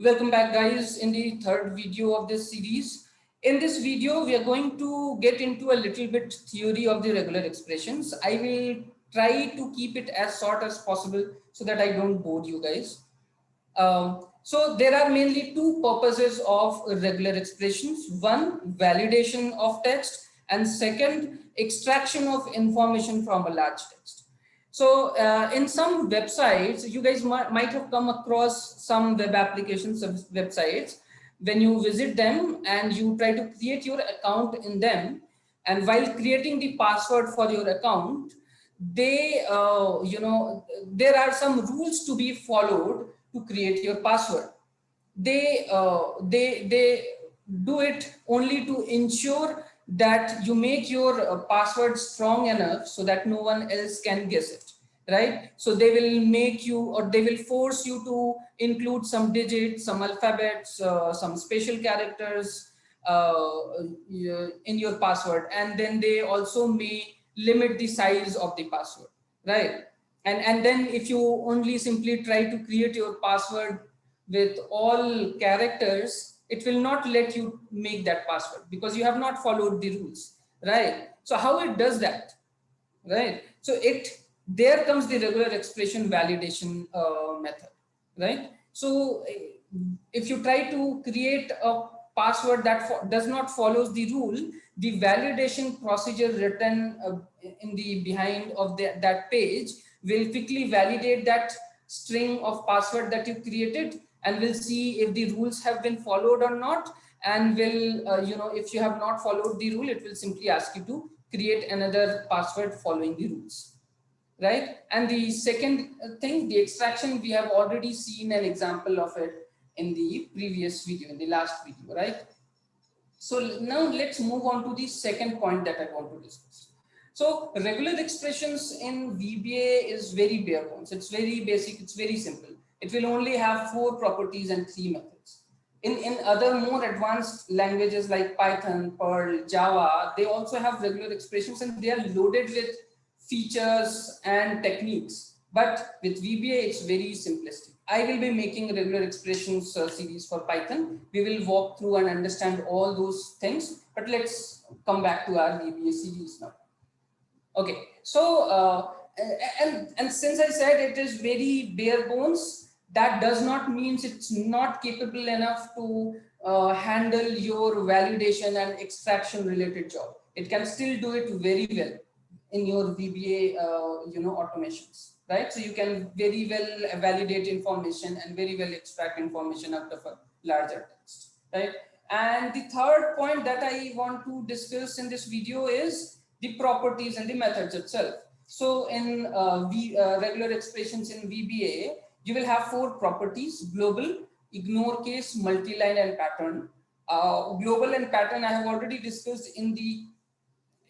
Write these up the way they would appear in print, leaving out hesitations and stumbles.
Welcome back, guys, in the third video of this series. In this video, we are going to get into a little bit theory of the regular expressions. I will try to keep it as short as possible so that I don't bore you guys. So there are mainly two purposes of regular expressions. One, validation of text, and second, extraction of information from a large text. So in some websites, you guys might have come across some web applications of websites. When you visit them and you try to create your account in them, and while creating the password for your account, they, there are some rules to be followed to create your password. They do it only to ensure that you make your password strong enough so that no one else can guess it, right? So they will make you, or they will force you to include some digits, some alphabets, some special characters in your password, and then they also may limit the size of the password, right? And then if you only simply try to create your password with all characters, it will not let you make that password because you have not followed the rules, right? So how it does that, right? So there comes the regular expression validation method, right? So if you try to create a password that does not follows the rule, the validation procedure written in the behind of that page will quickly validate that string of password that you created, and will see if the rules have been followed or not, and will if you have not followed the rule, it will simply ask you to create another password following the rules, right? And the second thing, the extraction, we have already seen an example of it in the previous video, in the last video, right? So now let's move on to the second point that I want to discuss. So regular expressions in VBA is very bare bones. It's very basic. It's very simple. It will only have 4 properties and 3 methods. In other more advanced languages like Python, Perl, Java, they also have regular expressions and they are loaded with features and techniques. But with VBA, it's very simplistic. I will be making regular expressions series for Python. We will walk through and understand all those things. But let's come back to our VBA series now. Okay, so and since I said it is very bare bones, that does not mean it's not capable enough to handle your validation and extraction related job. It can still do it very well in your VBA automations, right? So you can very well validate information and very well extract information out of a larger text, right? And the third point that I want to discuss in this video is the properties and the methods itself. So in regular expressions in VBA, you will have 4 properties: global, ignore case, multi-line, and pattern. Global and pattern I have already discussed in the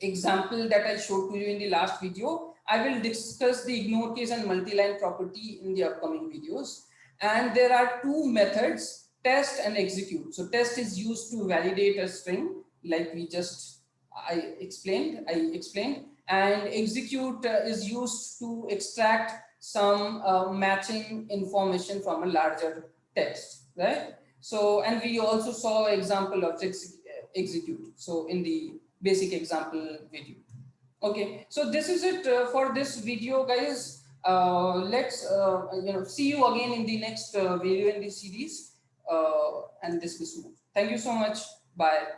example that I showed to you in the last video. I will discuss the ignore case and multi-line property in the upcoming videos. And there are 2 methods, test and execute. So test is used to validate a string, like I explained, and execute is used to extract some matching information from a larger text, right? So, and we also saw an example of execute. So in the basic example video. Okay, so this is it for this video, guys. Let's see you again in the next video in this series, and this is smooth. Thank you so much. Bye.